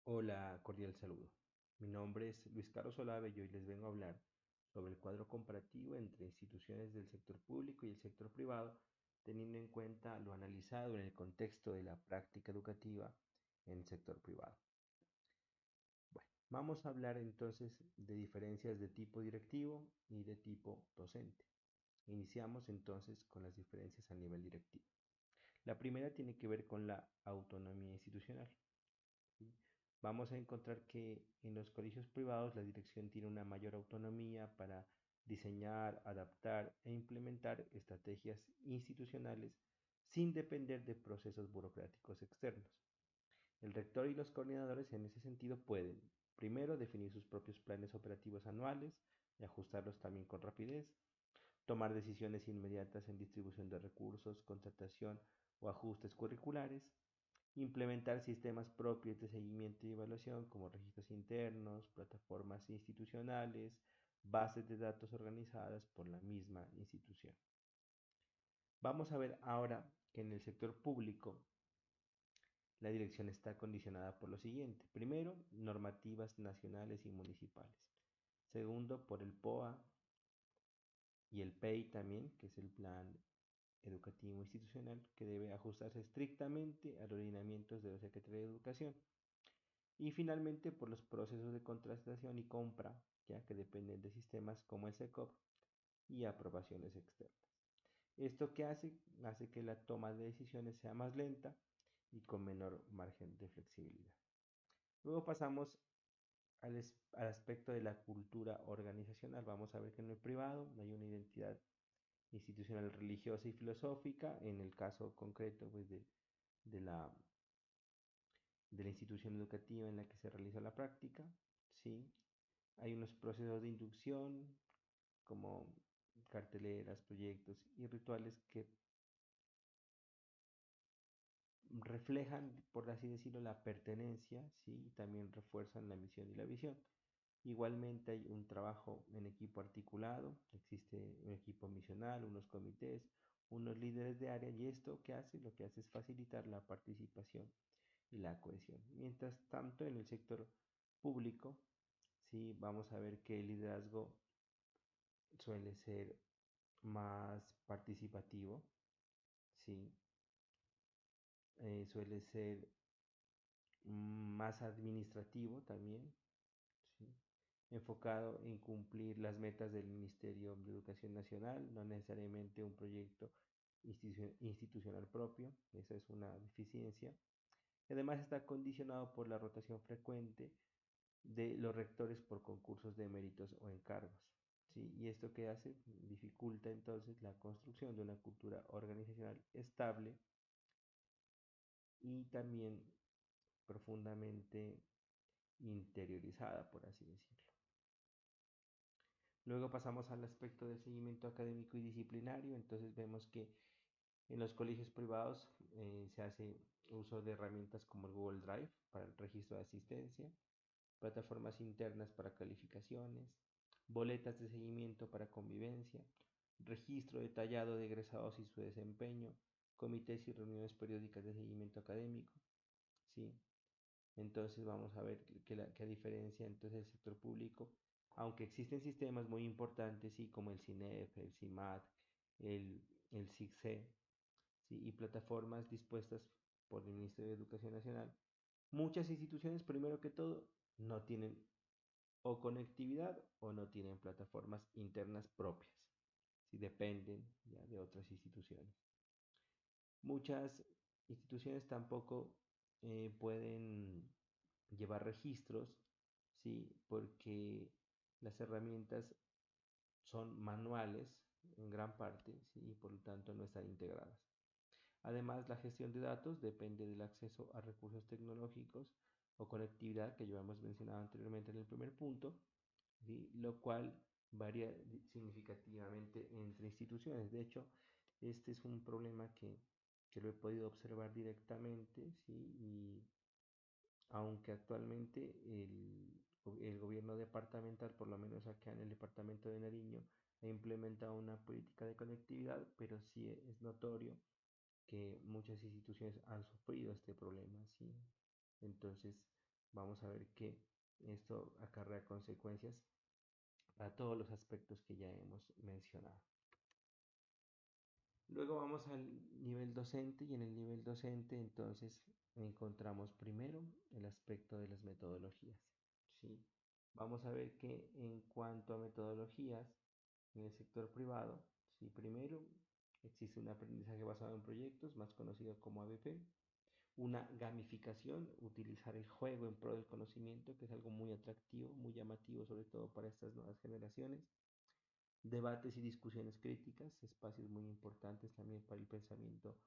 Hola, cordial saludo. Mi nombre es Luis Carlos Olave y hoy les vengo a hablar sobre el cuadro comparativo entre instituciones del sector público y el sector privado, teniendo en cuenta lo analizado en el contexto de la práctica educativa en el sector privado. Bueno, vamos a hablar entonces de diferencias de tipo directivo y de tipo docente. Iniciamos entonces con las diferencias a nivel directivo. La primera tiene que ver con la autonomía institucional. ¿Sí? Vamos a encontrar que en los colegios privados la dirección tiene una mayor autonomía para diseñar, adaptar e implementar estrategias institucionales sin depender de procesos burocráticos externos. El rector y los coordinadores en ese sentido pueden, primero, definir sus propios planes operativos anuales y ajustarlos también con rapidez, tomar decisiones inmediatas en distribución de recursos, contratación o ajustes curriculares, implementar sistemas propios de seguimiento y evaluación como registros internos, plataformas institucionales, bases de datos organizadas por la misma institución. Vamos a ver ahora que en el sector público la dirección está condicionada por lo siguiente. Primero, normativas nacionales y municipales. Segundo, por el POA y el PEI también, que es el Plan Educativo Institucional, que debe ajustarse estrictamente a los lineamientos de la Secretaría de Educación. Y finalmente por los procesos de contratación y compra, ya que dependen de sistemas como el SECOP y aprobaciones externas. ¿Esto qué hace? Hace que la toma de decisiones sea más lenta y con menor margen de flexibilidad. Luego pasamos al aspecto de la cultura organizacional. Vamos a ver que en el privado hay una identidad institucional religiosa y filosófica, en el caso concreto pues, de la de la institución educativa en la que se realiza la práctica, ¿sí? Hay unos procesos de inducción como carteleras, proyectos y rituales que reflejan, por así decirlo, la pertenencia, ¿sí? Y también refuerzan la misión y la visión. Igualmente hay un trabajo en equipo articulado, existe un equipo misional, unos comités, unos líderes de área y esto ¿qué hace? Lo que hace es facilitar la participación y la cohesión. Mientras tanto, en el sector público, sí, vamos a ver que el liderazgo suele ser más participativo, sí, suele ser más administrativo también, sí, enfocado en cumplir las metas del Ministerio de Educación Nacional, no necesariamente un proyecto institucional propio, esa es una deficiencia. Además está condicionado por la rotación frecuente de los rectores por concursos de méritos o encargos. ¿Sí? ¿Y esto qué hace? Dificulta entonces la construcción de una cultura organizacional estable y también profundamente interiorizada, por así decirlo. Luego pasamos al aspecto del seguimiento académico y disciplinario. Entonces vemos que en los colegios privados se hace uso de herramientas como el Google Drive para el registro de asistencia, plataformas internas para calificaciones, boletas de seguimiento para convivencia, registro detallado de egresados y su desempeño, comités y reuniones periódicas de seguimiento académico, ¿sí? Entonces vamos a ver que a diferencia entonces del sector público, aunque existen sistemas muy importantes, ¿sí? Como el CINEP, el CIMAT, el, el SIGCE, ¿sí? Y plataformas dispuestas por el Ministerio de Educación Nacional, muchas instituciones, primero que todo, no tienen o conectividad o no tienen plataformas internas propias, si dependen ya de otras instituciones. Muchas instituciones tampoco pueden llevar registros, ¿sí? Porque las herramientas son manuales en gran parte, ¿sí? Y por lo tanto no están integradas. Además, la gestión de datos depende del acceso a recursos tecnológicos o conectividad que ya hemos mencionado anteriormente en el primer punto, ¿sí? Lo cual varía significativamente entre instituciones. De hecho, este es un problema que lo he podido observar directamente, ¿sí? Y aunque actualmente el gobierno departamental, por lo menos acá en el departamento de Nariño, ha implementado una política de conectividad, pero sí es notorio que muchas instituciones han sufrido este problema, ¿sí? Entonces, vamos a ver que esto acarrea consecuencias para todos los aspectos que ya hemos mencionado. Luego vamos al nivel docente y en el nivel docente entonces encontramos primero el aspecto de las metodologías. ¿Sí? Vamos a ver que en cuanto a metodologías en el sector privado, ¿sí? Primero existe un aprendizaje basado en proyectos, más conocido como ABP, una gamificación, utilizar el juego en pro del conocimiento, que es algo muy atractivo, muy llamativo, sobre todo para estas nuevas generaciones. Debates y discusiones críticas, espacios muy importantes también para el pensamiento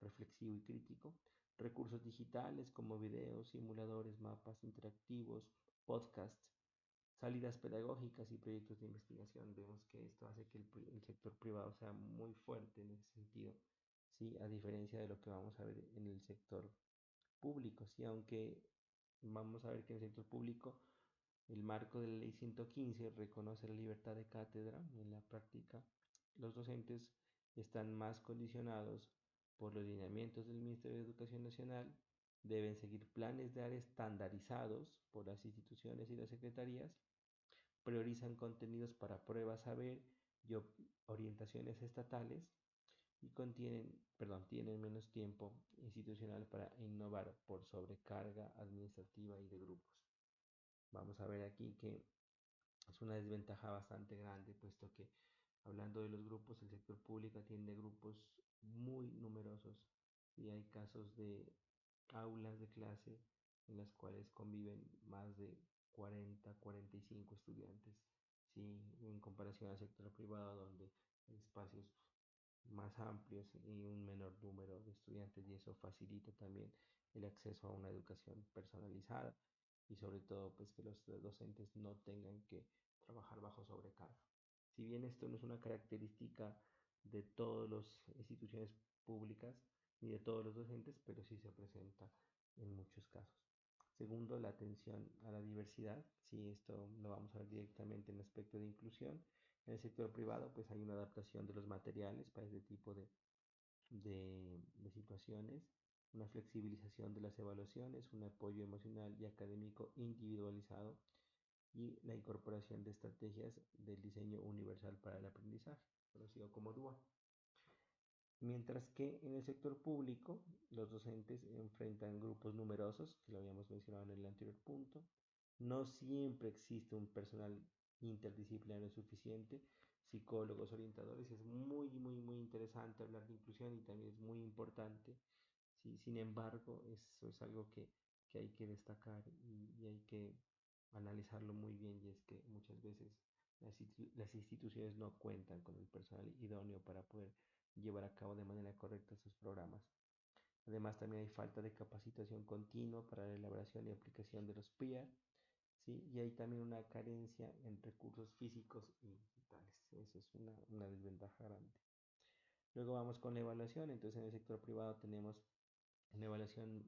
reflexivo y crítico. Recursos digitales como videos, simuladores, mapas interactivos, podcasts, salidas pedagógicas y proyectos de investigación. Vemos que esto hace que el sector privado sea muy fuerte en ese sentido, ¿sí? A diferencia de lo que vamos a ver en el sector público, ¿sí? Aunque vamos a ver que en el sector público el marco de la Ley 115 reconoce la libertad de cátedra. En la práctica, los docentes están más condicionados por los lineamientos del Ministerio de Educación Nacional, deben seguir planes de área estandarizados por las instituciones y las secretarías, priorizan contenidos para pruebas saber y orientaciones estatales y tienen menos tiempo institucional para innovar por sobrecarga administrativa y de grupos. Vamos a ver aquí que es una desventaja bastante grande, puesto que hablando de los grupos, el sector público atiende grupos muy numerosos y hay casos de aulas de clase en las cuales conviven más de 40, 45 estudiantes, ¿sí? En comparación al sector privado donde hay espacios más amplios y un menor número de estudiantes y eso facilita también el acceso a una educación personalizada y sobre todo pues que los docentes no tengan que trabajar bajo sobrecarga. Si bien esto no es una característica de todas las instituciones públicas ni de todos los docentes, pero sí se presenta en muchos casos. Segundo, la atención a la diversidad. Si esto lo vamos a ver directamente en el aspecto de inclusión. En el sector privado, pues hay una adaptación de los materiales para este tipo de situaciones, una flexibilización de las evaluaciones, un apoyo emocional y académico individualizado y la incorporación de estrategias del diseño universal para el aprendizaje, conocido como DUA. Mientras que en el sector público, los docentes enfrentan grupos numerosos, que lo habíamos mencionado en el anterior punto. No siempre existe un personal interdisciplinario suficiente, psicólogos, orientadores. Es muy interesante hablar de inclusión y también es muy importante. ¿Sí? Sin embargo, eso es algo que hay que destacar y hay que analizarlo muy bien y es que muchas veces las instituciones no cuentan con el personal idóneo para poder llevar a cabo de manera correcta sus programas. Además, también hay falta de capacitación continua para la elaboración y aplicación de los PIA, ¿sí? Y hay también una carencia en recursos físicos y digitales. Eso es una desventaja grande. Luego vamos con la evaluación. Entonces, en el sector privado tenemos una evaluación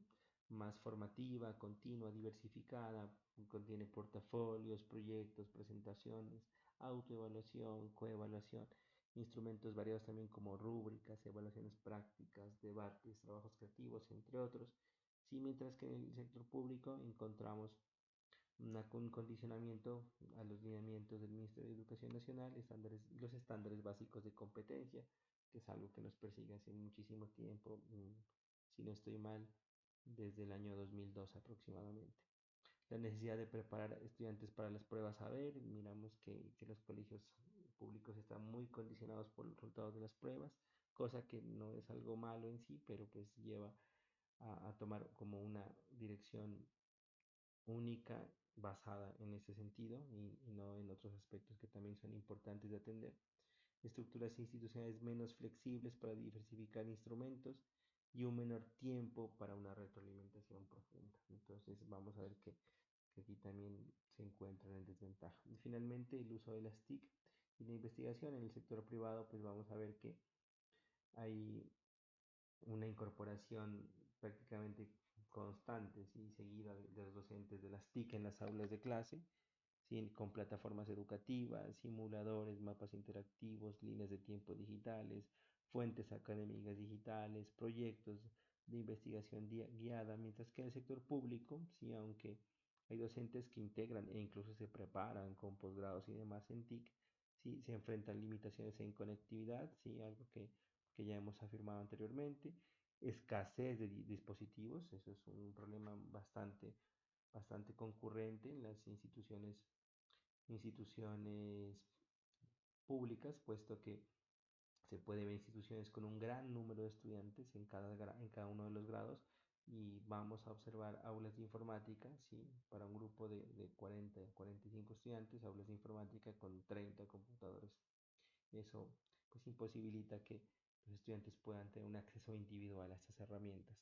más formativa, continua, diversificada, contiene portafolios, proyectos, presentaciones, autoevaluación, coevaluación, instrumentos variados también como rúbricas, evaluaciones prácticas, debates, trabajos creativos, entre otros. Sí, mientras que en el sector público encontramos un condicionamiento a los lineamientos del Ministerio de Educación Nacional, los estándares básicos de competencia, que es algo que nos persigue hace muchísimo tiempo, si no estoy mal, desde el año 2002 aproximadamente. La necesidad de preparar estudiantes para las pruebas saber, miramos que los colegios públicos están muy condicionados por los resultados de las pruebas, cosa que no es algo malo en sí, pero pues lleva a tomar como una dirección única basada en ese sentido y no en otros aspectos que también son importantes de atender. Estructuras institucionales menos flexibles para diversificar instrumentos y un menor tiempo para una retroalimentación profunda. Entonces vamos a ver que aquí también se encuentran en desventaja. Y finalmente el uso de las TIC y la investigación en el sector privado, pues vamos a ver que hay una incorporación prácticamente constante y seguida de los docentes de las TIC en las aulas de clase, ¿sí? Con plataformas educativas, simuladores, mapas interactivos, líneas de tiempo digitales, fuentes académicas digitales, proyectos de investigación guiada, mientras que en el sector público, sí, aunque Hay docentes que integran e incluso se preparan con posgrados y demás en TIC, sí, se enfrentan limitaciones en conectividad, sí, algo que ya hemos afirmado anteriormente, escasez de dispositivos, eso es un problema bastante concurrente en las instituciones públicas, puesto que se puede ver instituciones con un gran número de estudiantes en cada uno de los grados y vamos a observar aulas de informática, ¿sí? Para un grupo de 40, 45 estudiantes, aulas de informática con 30 computadores. Eso pues imposibilita que los estudiantes puedan tener un acceso individual a estas herramientas.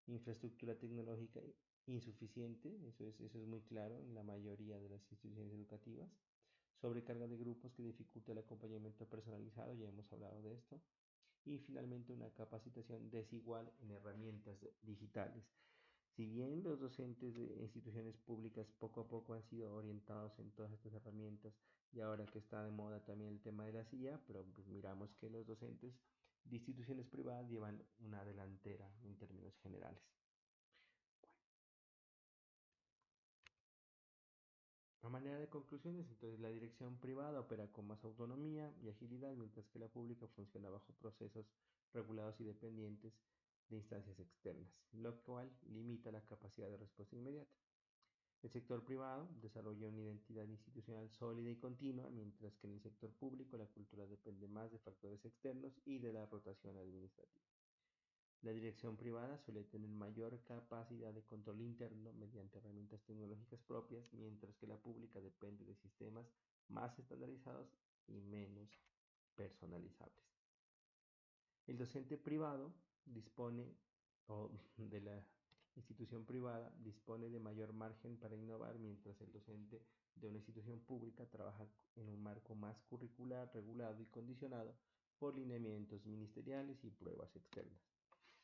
Infraestructura tecnológica insuficiente, eso es muy claro en la mayoría de las instituciones educativas. Sobrecarga de grupos que dificulta el acompañamiento personalizado, ya hemos hablado de esto. Y finalmente una capacitación desigual en herramientas digitales. Si bien los docentes de instituciones públicas poco a poco han sido orientados en todas estas herramientas y ahora que está de moda también el tema de la IA, pero pues miramos que los docentes de instituciones privadas llevan una delantera en términos generales. A manera de conclusiones, entonces la dirección privada opera con más autonomía y agilidad, mientras que la pública funciona bajo procesos regulados y dependientes de instancias externas, lo cual limita la capacidad de respuesta inmediata. El sector privado desarrolla una identidad institucional sólida y continua, mientras que en el sector público la cultura depende más de factores externos y de la rotación administrativa. La dirección privada suele tener mayor capacidad de control interno mediante herramientas tecnológicas propias, mientras que la pública depende de sistemas más estandarizados y menos personalizables. El docente privado dispone, o de la institución privada, dispone de mayor margen para innovar, mientras el docente de una institución pública trabaja en un marco más curricular, regulado y condicionado por lineamientos ministeriales y pruebas externas.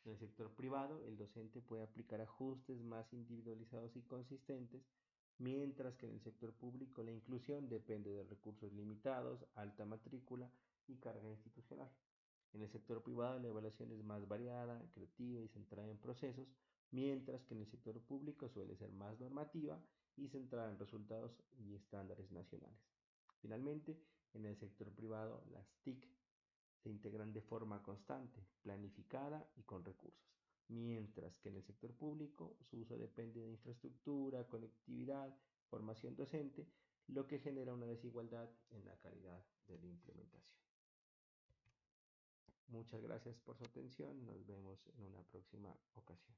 En el sector privado, el docente puede aplicar ajustes más individualizados y consistentes, mientras que en el sector público la inclusión depende de recursos limitados, alta matrícula y carga institucional. En el sector privado la evaluación es más variada, creativa y centrada en procesos, mientras que en el sector público suele ser más normativa y centrada en resultados y estándares nacionales. Finalmente, en el sector privado las TIC se integran de forma constante, planificada y con recursos, mientras que en el sector público su uso depende de infraestructura, conectividad, formación docente, lo que genera una desigualdad en la calidad de la implementación. Muchas gracias por su atención, nos vemos en una próxima ocasión.